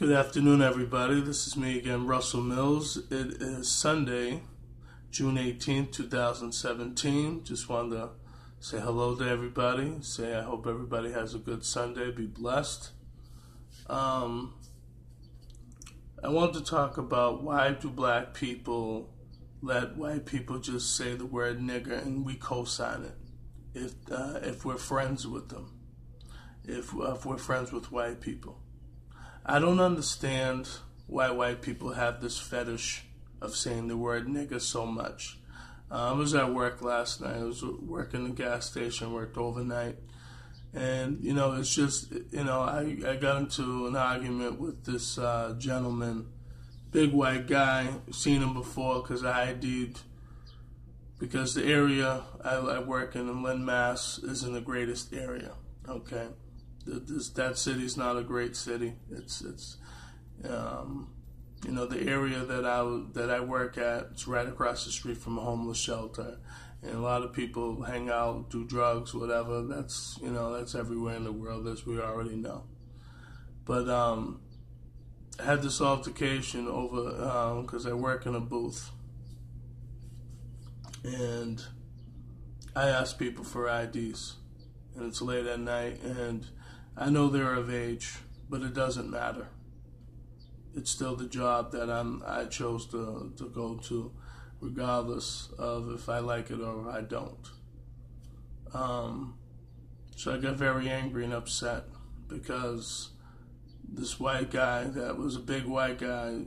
Good afternoon, everybody. This is me again, Russell Mills. It is Sunday, June 18th, 2017. Just wanted to say hello to everybody. Say I hope everybody has a good Sunday. Be blessed. I want to talk about why do black people let white people just say the word nigger and we co-sign it if we're friends with them, if we're friends with white people. I don't understand why white people have this fetish of saying the word nigger so much. I was at work last night. I was working in a gas station, worked overnight. And, it's just, I got into an argument with this gentleman, big white guy. Seen him before because I ID'd. Because the area I work in Lynn, Mass, isn't the greatest area, okay? That city's not a great city. It's the area that I work at. It's right across the street from a homeless shelter, and a lot of people hang out, do drugs, whatever. That's everywhere in the world, as we already know. But I had this altercation over because I work in a booth, and I asked people for IDs, and it's late at night, and I know they're of age, but it doesn't matter. It's still the job that I chose to go to, regardless of if I like it or I don't. So I got very angry and upset because this white guy that was a big white guy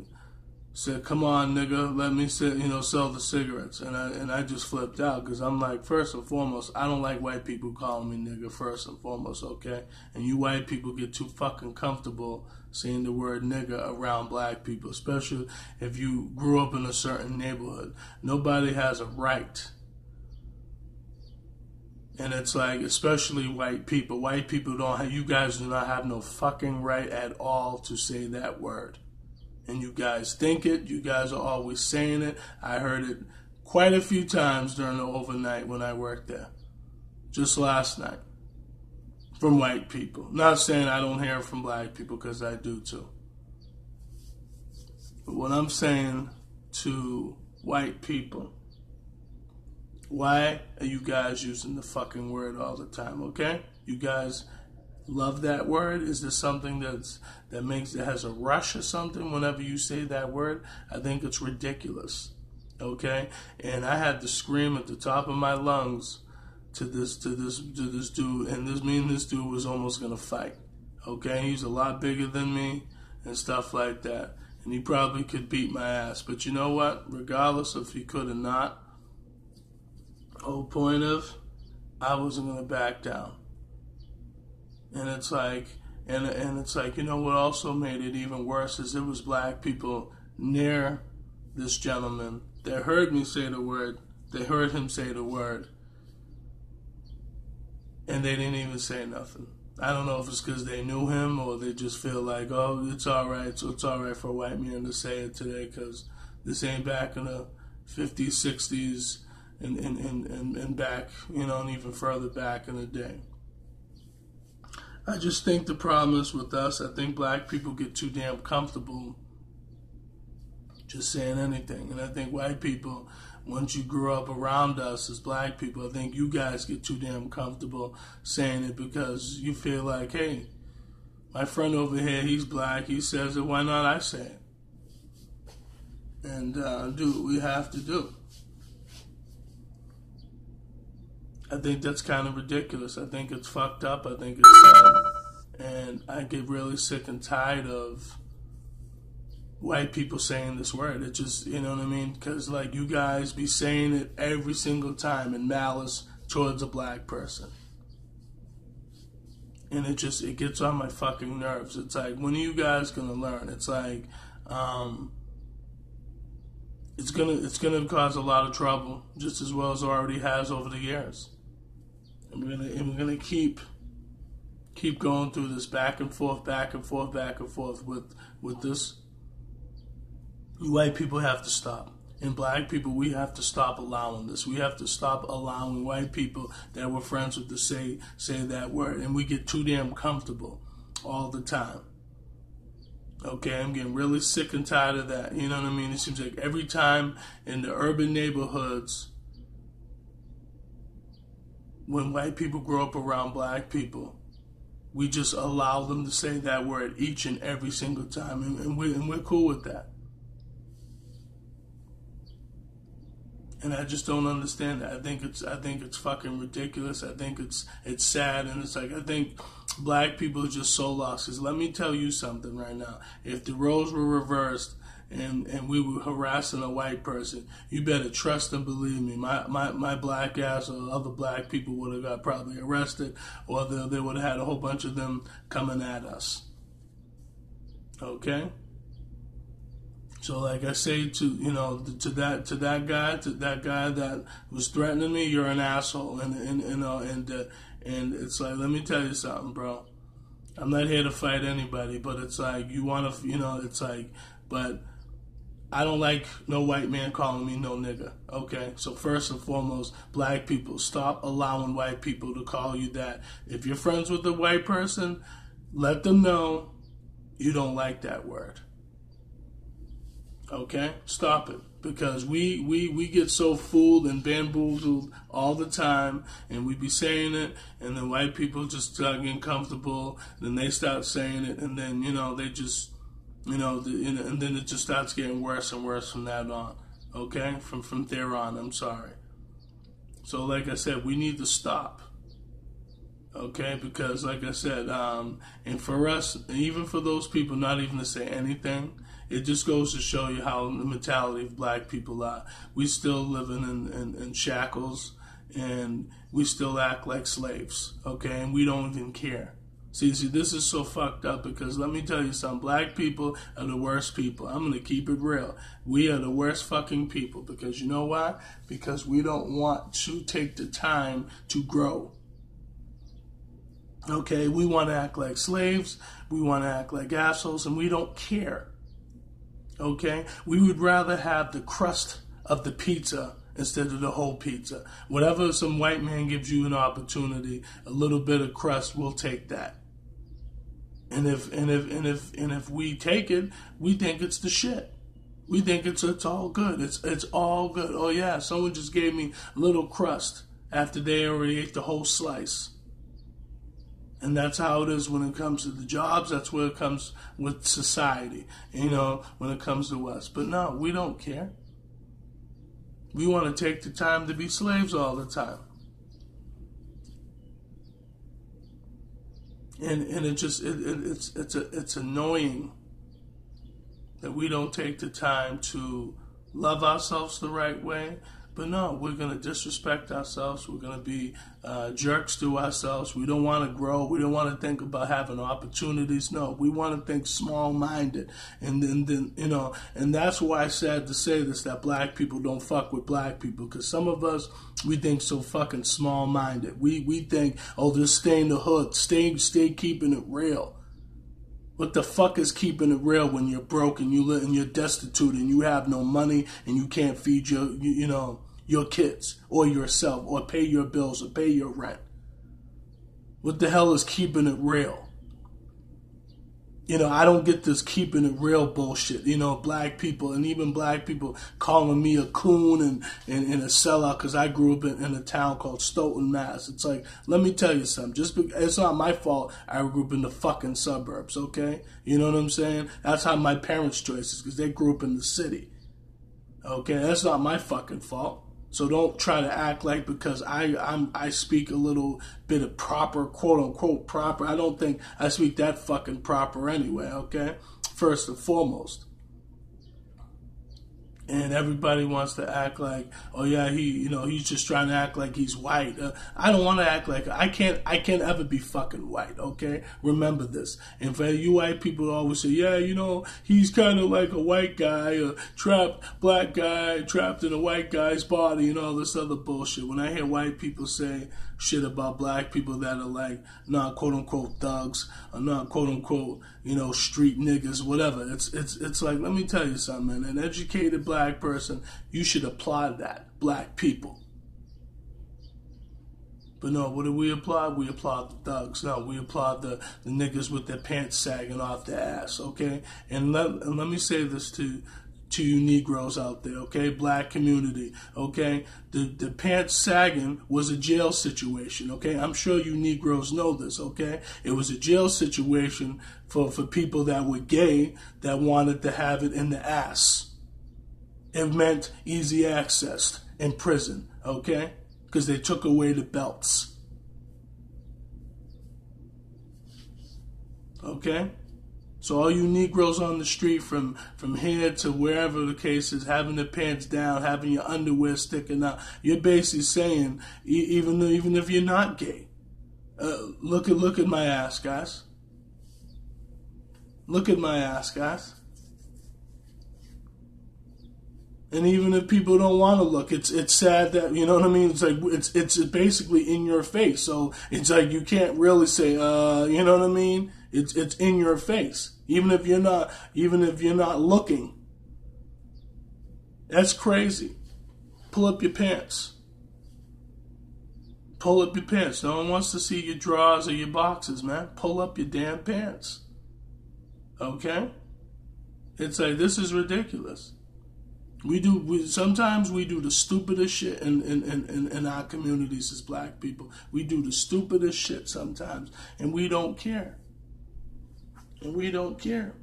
said, "Come on, nigga, let me sell the cigarettes." And I just flipped out because I'm like, first and foremost, I don't like white people calling me nigga, first and foremost, okay? And you white people get too fucking comfortable saying the word nigga around black people, especially if you grew up in a certain neighborhood. Nobody has a right. And it's like, especially white people. White people you guys do not have no fucking right at all to say that word. And you guys think it, you guys are always saying it. I heard it quite a few times during the overnight when I worked there. Just last night. From white people. Not saying I don't hear it from black people, because I do too. But what I'm saying to white people, why are you guys using the fucking word all the time, okay? You guys love that word? Is there something that has a rush or something whenever you say that word? I think it's ridiculous. Okay? And I had to scream at the top of my lungs to this dude, and this dude was almost gonna fight. Okay? He's a lot bigger than me and stuff like that. And he probably could beat my ass. But you know what? Regardless if he could or not, whole point of I wasn't gonna back down. And it's like, what also made it even worse is it was black people near this gentleman that heard me say the word. They heard him say the word, and they didn't even say nothing. I don't know if it's because they knew him or they just feel like, oh, it's all right. So it's all right for a white man to say it today because this ain't back in the 50s, 60s, and back, and even further back in the day. I just think the problem is with us. I think black people get too damn comfortable just saying anything. And I think white people, once you grew up around us as black people, I think you guys get too damn comfortable saying it because you feel like, hey, my friend over here, he's black, he says it, why not I say it? And do what we have to do. I think that's kind of ridiculous. I think it's fucked up. I think it's sad. And I get really sick and tired of white people saying this word. It just, you know what I mean? Because, like, you guys be saying it every single time in malice towards a black person. And it gets on my fucking nerves. It's like, when are you guys going to learn? It's like, it's gonna cause a lot of trouble, just as well as it already has over the years. And we're gonna keep going through this back and forth with this. White people have to stop. And black people, we have to stop allowing this. We have to stop allowing white people that we're friends with to say that word. And we get too damn comfortable all the time. Okay, I'm getting really sick and tired of that. You know what I mean? It seems like every time in the urban neighborhoods, when white people grow up around black people, we just allow them to say that word each and every single time, and we're cool with that. And I just don't understand that. I think it's fucking ridiculous. I think it's sad, and it's like, I think black people are just so lost. Because let me tell you something right now. If the roles were reversed and we were harassing a white person, you better trust and believe me. My black ass or other black people would have got probably arrested, or they would have had a whole bunch of them coming at us. Okay? So, like I say to that guy that was threatening me, you're an asshole, and it's like, let me tell you something, bro. I'm not here to fight anybody, but it's like, you want to, it's like, but I don't like no white man calling me no nigger. Okay, so first and foremost, black people, stop allowing white people to call you that. If you're friends with a white person, let them know you don't like that word. Okay, stop it, because we get so fooled and bamboozled all the time, and we be saying it, and then white people just start getting comfortable, then they start saying it, and then they just and then it just starts getting worse and worse from that on. Okay, from there on. I'm sorry. So like I said, we need to stop. Okay, because like I said, and for us, even for those people not even to say anything, it just goes to show you how the mentality of black people are. We still living in shackles, and we still act like slaves, okay, and we don't even care. See, this is so fucked up, because let me tell you something, black people are the worst people. I'm going to keep it real. We are the worst fucking people, because you know why? Because we don't want to take the time to grow. Okay, we want to act like slaves, we want to act like assholes, and we don't care. Okay, we would rather have the crust of the pizza instead of the whole pizza. Whatever some white man gives you an opportunity, a little bit of crust, we'll take that. And if we take it, we think it's the shit. We think it's all good. It's all good. Oh yeah, someone just gave me a little crust after they already ate the whole slice. And that's how it is when it comes to the jobs. That's where it comes with society, when it comes to us. But no, we don't care. We want to take the time to be slaves all the time. And it's annoying that we don't take the time to love ourselves the right way. But no, we're going to disrespect ourselves. We're going to be jerks to ourselves. We don't want to grow. We don't want to think about having opportunities. No, we want to think small-minded. And then and that's why I said to say this, that black people don't fuck with black people. Because some of us, we think so fucking small-minded. We think, oh, just stay in the hood. Stay keeping it real. What the fuck is keeping it real when you're broke and you're destitute and you have no money and you can't feed your kids or yourself or pay your bills or pay your rent? What the hell is keeping it real? I don't get this keeping it real bullshit. Black people, and even black people calling me a coon and a sellout because I grew up in a town called Stoughton, Mass. It's like, let me tell you something. It's not my fault I grew up in the fucking suburbs, okay? You know what I'm saying? That's how my parents' choices, because they grew up in the city. Okay? That's not my fucking fault. So don't try to act like because I speak a little bit of proper, quote unquote proper. I don't think I speak that fucking proper anyway, okay? First and foremost. And everybody wants to act like, oh yeah, he's just trying to act like he's white. I don't want to act like I can't ever be fucking white. Okay, remember this. And for you white people always say, yeah, he's kind of like a white guy, a black guy trapped in a white guy's body, and all this other bullshit. When I hear white people say shit about black people that are like not quote unquote thugs or not quote unquote street niggas, whatever, it's like, let me tell you something, man. An educated black person, you should applaud that. Black people, But no, what do we applaud? We applaud the thugs. No, we applaud the niggas with their pants sagging off their ass, okay? And let me say this to you Negroes out there, okay? Black community, okay? The pants sagging was a jail situation, okay? I'm sure you Negroes know this, okay? It was a jail situation for people that were gay that wanted to have it in the ass. It meant easy access in prison, okay? Because they took away the belts. Okay? So all you Negroes on the street from here to wherever the case is, having the pants down, having your underwear sticking out, you're basically saying, even if you're not gay, look at my ass, guys. Look at my ass, guys. And even if people don't want to look, it's sad that, you know what I mean? It's like it's basically in your face. So it's like you can't really say, you know what I mean? It's in your face. Even if you're not looking. That's crazy. Pull up your pants. Pull up your pants. No one wants to see your drawers or your boxes, man. Pull up your damn pants. Okay? It's like, this is ridiculous. Sometimes we do the stupidest shit in our communities as black people. We do the stupidest shit sometimes, and we don't care. And we don't care.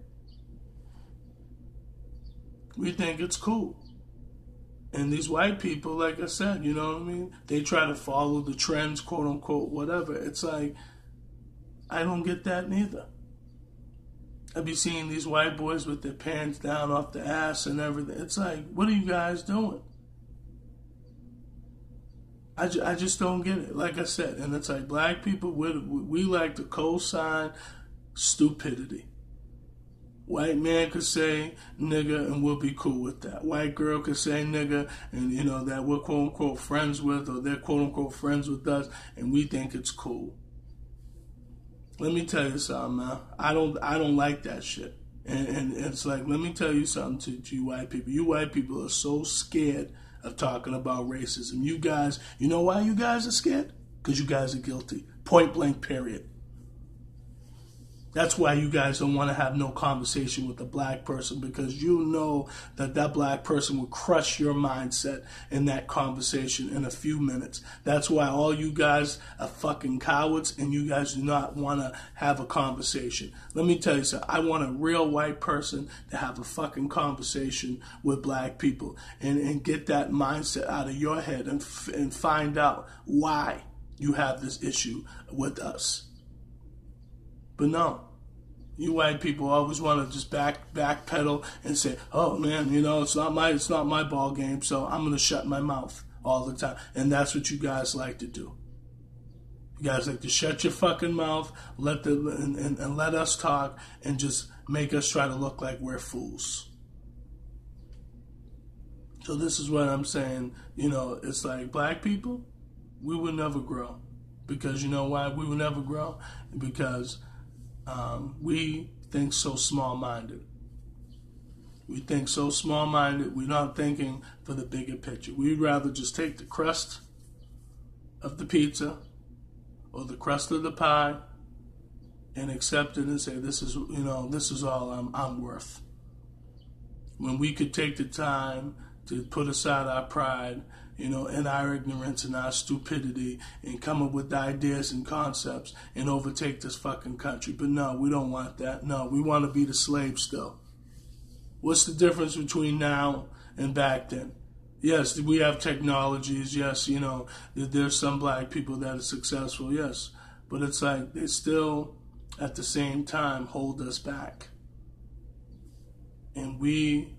We think it's cool. And these white people, like I said, you know what I mean? They try to follow the trends, quote unquote, whatever. It's like, I don't get that neither. I be seeing these white boys with their pants down off the ass and everything. It's like, what are you guys doing? I just don't get it. Like I said, and it's like black people, we like to co-sign stupidity. White man could say nigger and we'll be cool with that. White girl could say nigger and, you know, that we're quote unquote friends with, or they're quote unquote friends with us, and we think it's cool. Let me tell you something, man. I don't like that shit. And it's like, let me tell you something to you white people. You white people are so scared of talking about racism. You guys, you know why you guys are scared? Because you guys are guilty. Point blank, period. That's why you guys don't want to have no conversation with a black person, because you know that black person will crush your mindset in that conversation in a few minutes. That's why all you guys are fucking cowards and you guys do not want to have a conversation. Let me tell you something. I want a real white person to have a fucking conversation with black people and get that mindset out of your head and find out why you have this issue with us. But no, you white people always want to just backpedal and say, "Oh man, you know, it's not my ball game, so I'm gonna shut my mouth all the time." And that's what you guys like to do. You guys like to shut your fucking mouth, and let us talk, and just make us try to look like we're fools. So this is what I'm saying. You know, it's like black people, we will never grow, because you know why we will never grow? Because we think so small-minded. We think so small-minded, we're not thinking for the bigger picture. We'd rather just take the crust of the pizza or the crust of the pie and accept it and say, this is all I'm worth. When we could take the time to put aside our pride, you know, and our ignorance and our stupidity, and come up with ideas and concepts and overtake this fucking country. But no, we don't want that. No, we want to be the slave still. What's the difference between now and back then? Yes, we have technologies. Yes, you know, there's some black people that are successful. Yes, but it's like they still, at the same time, hold us back. And we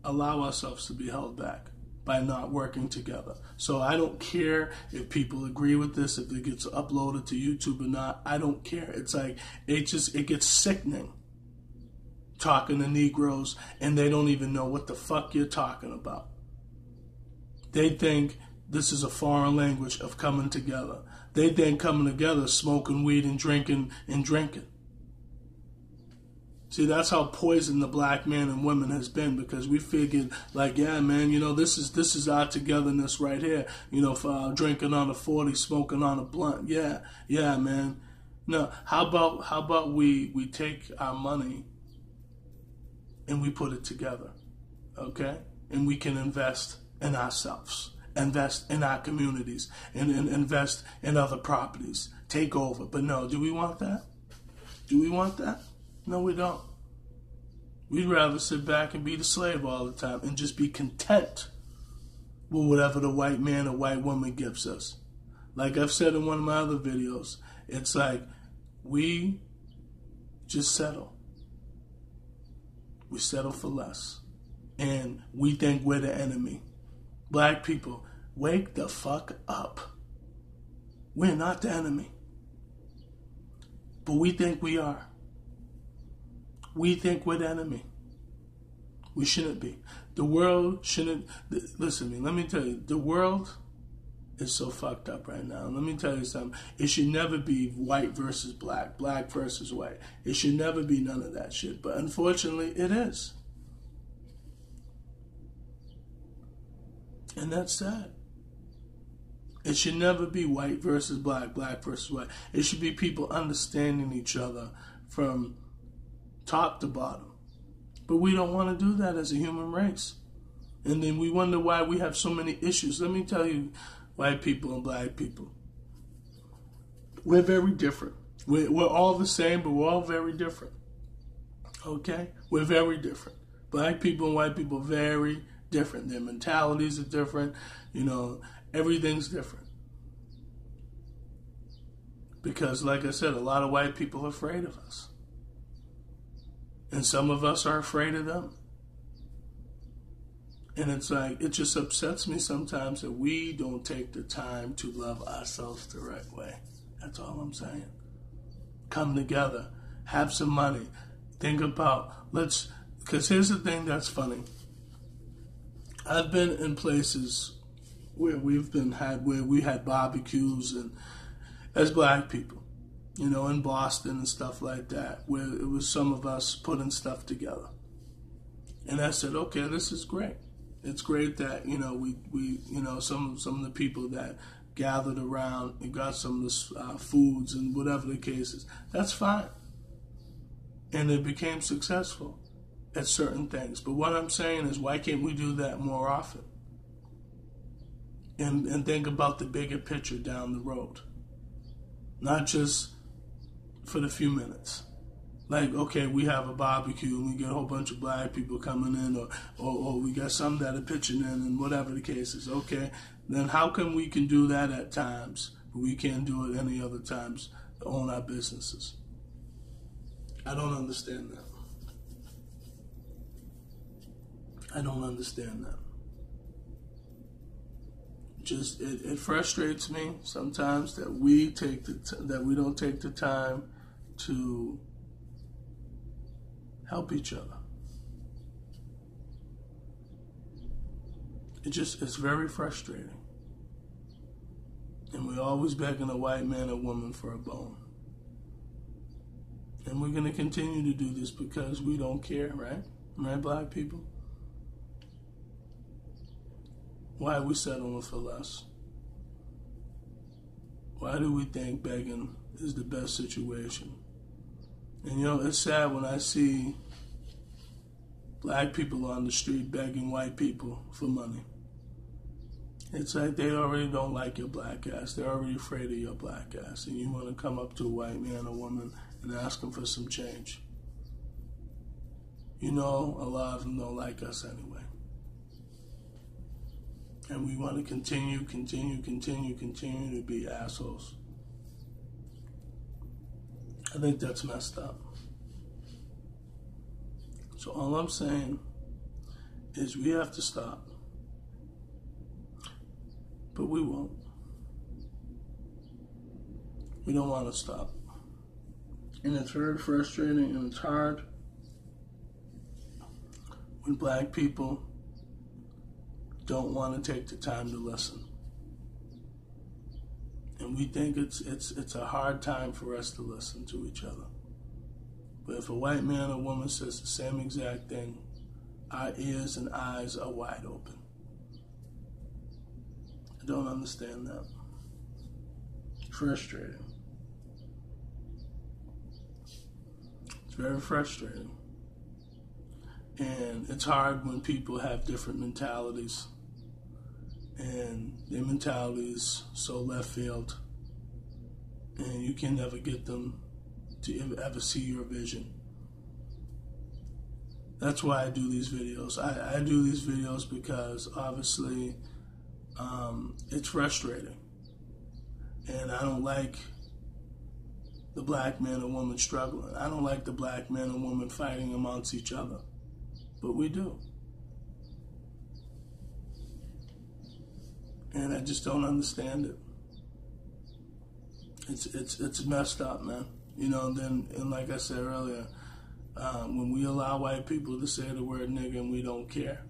allow ourselves to be held back by not working together. So I don't care if people agree with this, if it gets uploaded to YouTube or not. I don't care. It's like, it gets sickening talking to Negroes and they don't even know what the fuck you're talking about. They think this is a foreign language of coming together. They think coming together is smoking weed and drinking. See, that's how poisoned the black man and women has been, because we figured, like, yeah, man, this is our togetherness right here. For drinking on a 40, smoking on a blunt. Yeah, man. No, how about we take our money and we put it together, okay? And we can invest in ourselves, invest in our communities, and invest in other properties, take over. But no, do we want that? Do we want that? No, we don't. We'd rather sit back and be the slave all the time and just be content with whatever the white man or white woman gives us. Like I've said in one of my other videos, it's like we just settle. We settle for less. And we think we're the enemy. Black people, wake the fuck up. We're not the enemy. But we think we are. We think we're the enemy. We shouldn't be. The world shouldn't. Listen to me, let me tell you, the world is so fucked up right now. Let me tell you something. It should never be white versus black, black versus white. It should never be none of that shit. But unfortunately, it is. And that's sad. It should never be white versus black, black versus white. It should be people understanding each other from top to bottom. But we don't want to do that as a human race. And then we wonder why we have so many issues. Let me tell you, white people and black people, we're very different. We're all the same, but we're all very different. Okay? We're very different. Black people and white people, very different. Their mentalities are different. Everything's different. Because, like I said, a lot of white people are afraid of us. And some of us are afraid of them. And it's like, it just upsets me sometimes that we don't take the time to love ourselves the right way. That's all I'm saying. Come together. Have some money. Think about, because here's the thing that's funny. I've been in places where we had barbecues and as black people, in Boston and stuff like that, where it was some of us putting stuff together. And I said, okay, this is great. It's great that, we some of the people that gathered around and got some of the foods and whatever the case is. That's fine. And it became successful at certain things. But what I'm saying is, why can't we do that more often? And think about the bigger picture down the road. Not just for the few minutes. Like, okay, we have a barbecue and we get a whole bunch of black people coming in, or we got some that are pitching in, and whatever the case is. Okay, then how come we can do that at times, but we can't do it any other times to own our businesses? I don't understand that. I don't understand that. Just it frustrates me sometimes that we don't take the time to help each other. It's very frustrating. And we're always begging a white man or woman for a bone. And we're going to continue to do this because we don't care, right? Right, black people? Why are we settling for less? Why do we think begging is the best situation? And it's sad when I see black people on the street begging white people for money. It's like they already don't like your black ass. They're already afraid of your black ass. And you want to come up to a white man or woman and ask them for some change. A lot of them don't like us anyway. And we want to continue to be assholes. I think that's messed up. So all I'm saying is we have to stop. But we won't. We don't want to stop. And it's very frustrating and it's hard when black people don't want to take the time to listen. And we think it's a hard time for us to listen to each other. But if a white man or woman says the same exact thing, our ears and eyes are wide open. I don't understand that. Frustrating. It's very frustrating. And it's hard when people have different mentalities. And their mentality is so left field. And you can never get them to ever see your vision. That's why I do these videos. I do these videos because obviously it's frustrating. And I don't like the black man and woman struggling. I don't like the black man and woman fighting amongst each other. But we do. And I just don't understand it. It's messed up, man. You know, and like I said earlier, when we allow white people to say the word nigger and we don't care,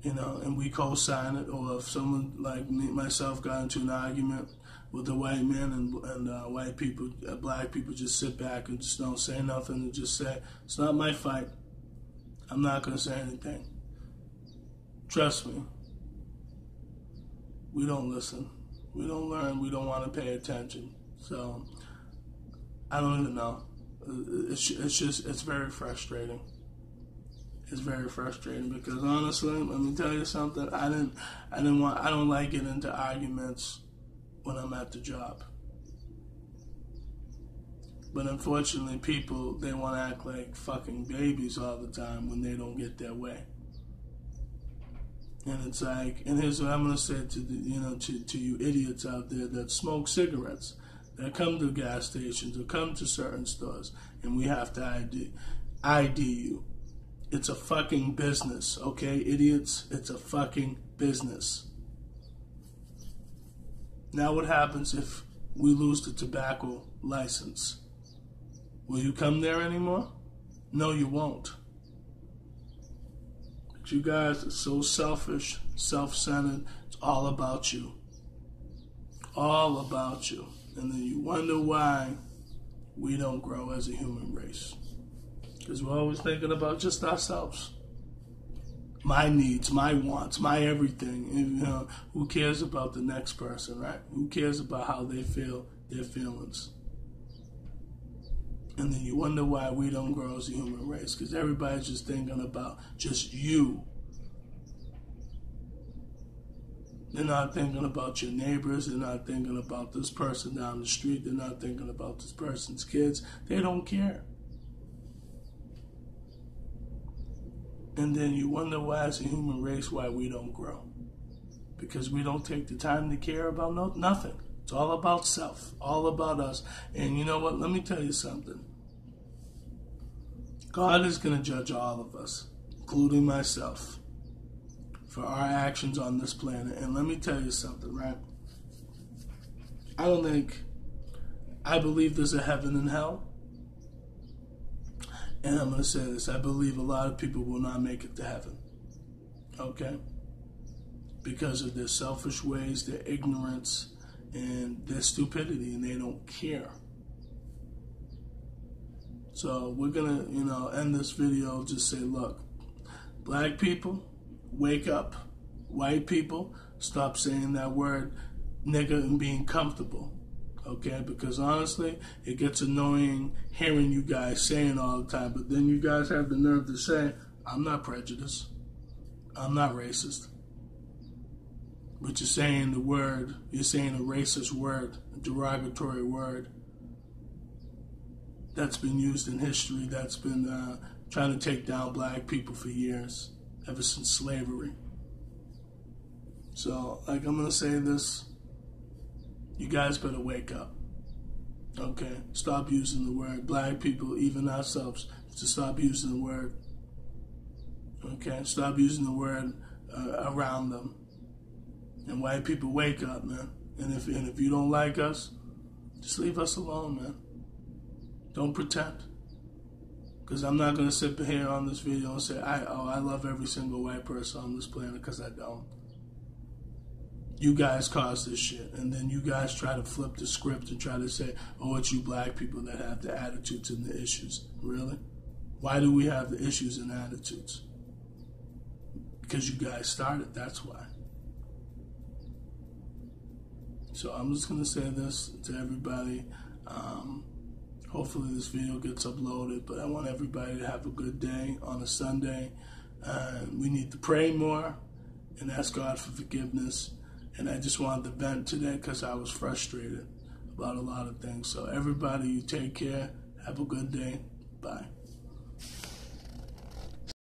you know, and we co-sign it, or if someone like me, myself, got into an argument with a white man and white people, black people just sit back and just don't say nothing and just say, it's not my fight. I'm not going to say anything. Trust me. We don't listen. We don't learn. We don't want to pay attention. So, I don't even know. It's very frustrating. It's very frustrating because honestly, let me tell you something. I don't like getting into arguments when I'm at the job. But unfortunately, people, they want to act like fucking babies all the time when they don't get their way. And it's like, and here's what I'm gonna say to to you idiots out there that smoke cigarettes, that come to gas stations or come to certain stores, and we have to ID you. It's a fucking business, okay, idiots? It's a fucking business. Now what happens if we lose the tobacco license? Will you come there anymore? No, you won't. But you guys are so selfish, self-centered. It's all about you. All about you. And then you wonder why we don't grow as a human race. Because we're always thinking about just ourselves. My needs, my wants, my everything. And, you know, who cares about the next person, right? Who cares about how they feel, their feelings? And then you wonder why we don't grow as a human race. Because everybody's just thinking about just you. They're not thinking about your neighbors. They're not thinking about this person down the street. They're not thinking about this person's kids. They don't care. And then you wonder why as a human race, why we don't grow. Because we don't take the time to care about nothing. It's all about self, all about us. And you know what? Let me tell you something. God is going to judge all of us, including myself, for our actions on this planet. And let me tell you something, right? I believe there's a heaven and hell. And I'm going to say this. I believe a lot of people will not make it to heaven. Okay? Because of their selfish ways, their ignorance, and their stupidity, and they don't care. So we're going to, end this video, just say, look, black people, wake up. White people, stop saying that word nigger and being comfortable. Okay, because honestly, it gets annoying hearing you guys saying all the time, but then you guys have the nerve to say, I'm not prejudiced. I'm not racist. But you're saying the word, you're saying a racist word, a derogatory word that's been used in history, that's been trying to take down black people for years, ever since slavery. So, like, I'm going to say this. You guys better wake up, okay? Stop using the word. Black people, even ourselves, to stop using the word, okay? Stop using the word around them. And white people, wake up, man. And if you don't like us, just leave us alone, man. Don't pretend. Because I'm not going to sit here on this video and say, I love every single white person on this planet, because I don't. You guys caused this shit. And then you guys try to flip the script and try to say, oh, it's you black people that have the attitudes and the issues. Really? Why do we have the issues and attitudes? Because you guys started, that's why. So I'm just going to say this to everybody. Hopefully this video gets uploaded, but I want everybody to have a good day on a Sunday. We need to pray more and ask God for forgiveness. And I just wanted to vent today because I was frustrated about a lot of things. So everybody, you take care. Have a good day. Bye.